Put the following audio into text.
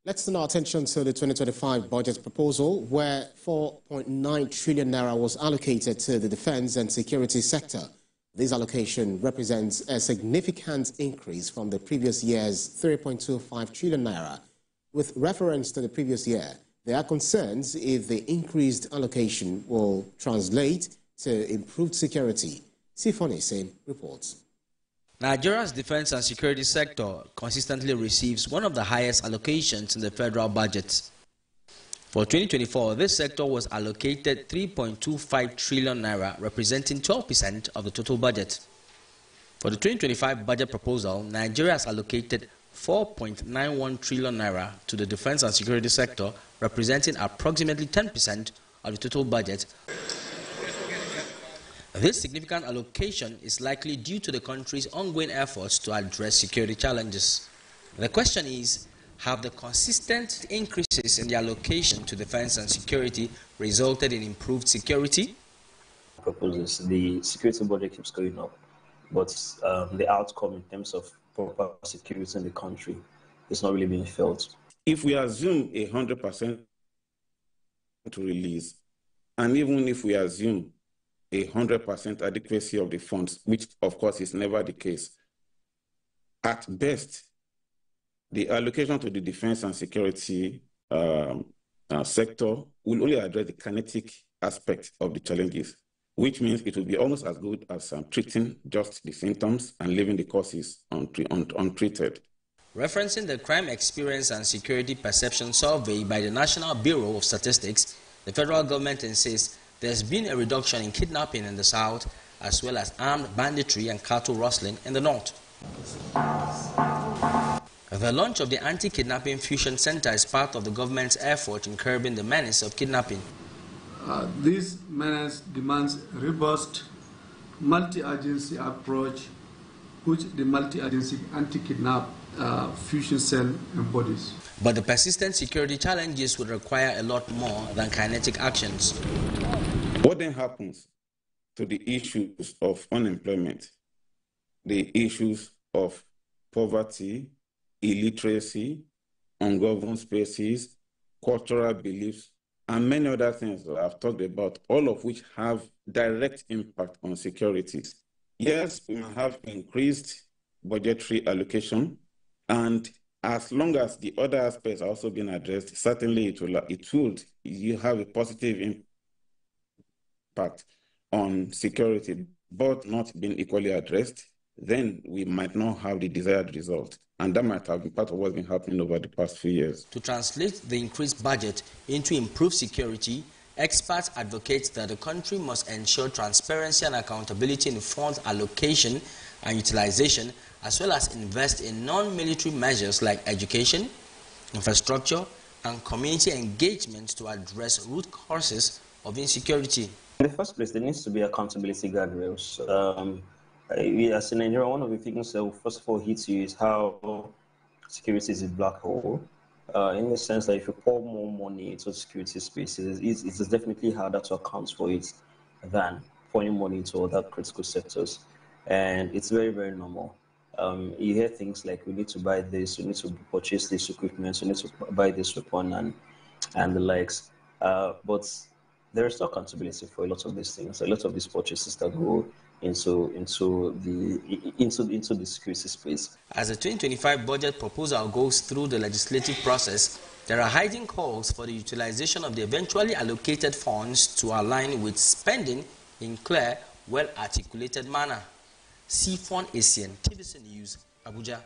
Let's turn our attention to the 2025 budget proposal, where 4.9 trillion naira was allocated to the defense and security sector. This allocation represents a significant increase from the previous year's 3.25 trillion naira. With reference to the previous year, there are concerns if the increased allocation will translate to improved security. Sifoni Sen reports. Nigeria's defense and security sector consistently receives one of the highest allocations in the federal budget. For 2024, this sector was allocated 3.25 trillion naira, representing 12% of the total budget. For the 2025 budget proposal, Nigeria has allocated 4.91 trillion naira to the defense and security sector, representing approximately 10% of the total budget. This significant allocation is likely due to the country's ongoing efforts to address security challenges. The question is, have the consistent increases in the allocation to defense and security resulted in improved security? Proposes the security budget keeps going up, but the outcome in terms of proper security in the country is not really being felt. If we assume 100% to release, and even if we assume 100% adequacy of the funds, which of course is never the case, at best, the allocation to the defense and security sector will only address the kinetic aspect of the challenges, which means it will be almost as good as treating just the symptoms and leaving the causes untreated. Referencing the Crime Experience and Security Perception Survey by the National Bureau of Statistics, the federal government insists there's been a reduction in kidnapping in the south, as well as armed banditry and cattle rustling in the north. The launch of the Anti-Kidnapping Fusion Center is part of the government's effort in curbing the menace of kidnapping. This menace demands a robust multi-agency approach, which the multi-agency anti-kidnap fusion cell embodies. But the persistent security challenges would require a lot more than kinetic actions. What then happens to the issues of unemployment, the issues of poverty, illiteracy, ungoverned spaces, cultural beliefs, and many other things that I've talked about, all of which have direct impact on security? Yes, we have increased budgetary allocation, and as long as the other aspects are also being addressed, certainly you have a positive impact on security, but not being equally addressed, then we might not have the desired result. And that might have been part of what's been happening over the past few years. To translate the increased budget into improved security, experts advocate that the country must ensure transparency and accountability in funds allocation and utilization, as well as invest in non-military measures like education, infrastructure, and community engagement to address root causes of insecurity. In the first place, there needs to be accountability guardrails. As in Nigeria, one of the things that will first of all hit you is how security is a black hole. In the sense that if you pour more money into security spaces, it's definitely harder to account for it than pouring money into other critical sectors. And it's very, very normal. You hear things like, we need to buy this, we need to purchase this equipment, we need to buy this weapon and the likes. But there is no accountability for a lot of these things. A lot of these purchases that go into the security space. As the 2025 budget proposal goes through the legislative process, there are hiding calls for the utilization of the eventually allocated funds to align with spending in clear, well-articulated manner. Sifon Asian, TVC News, Abuja.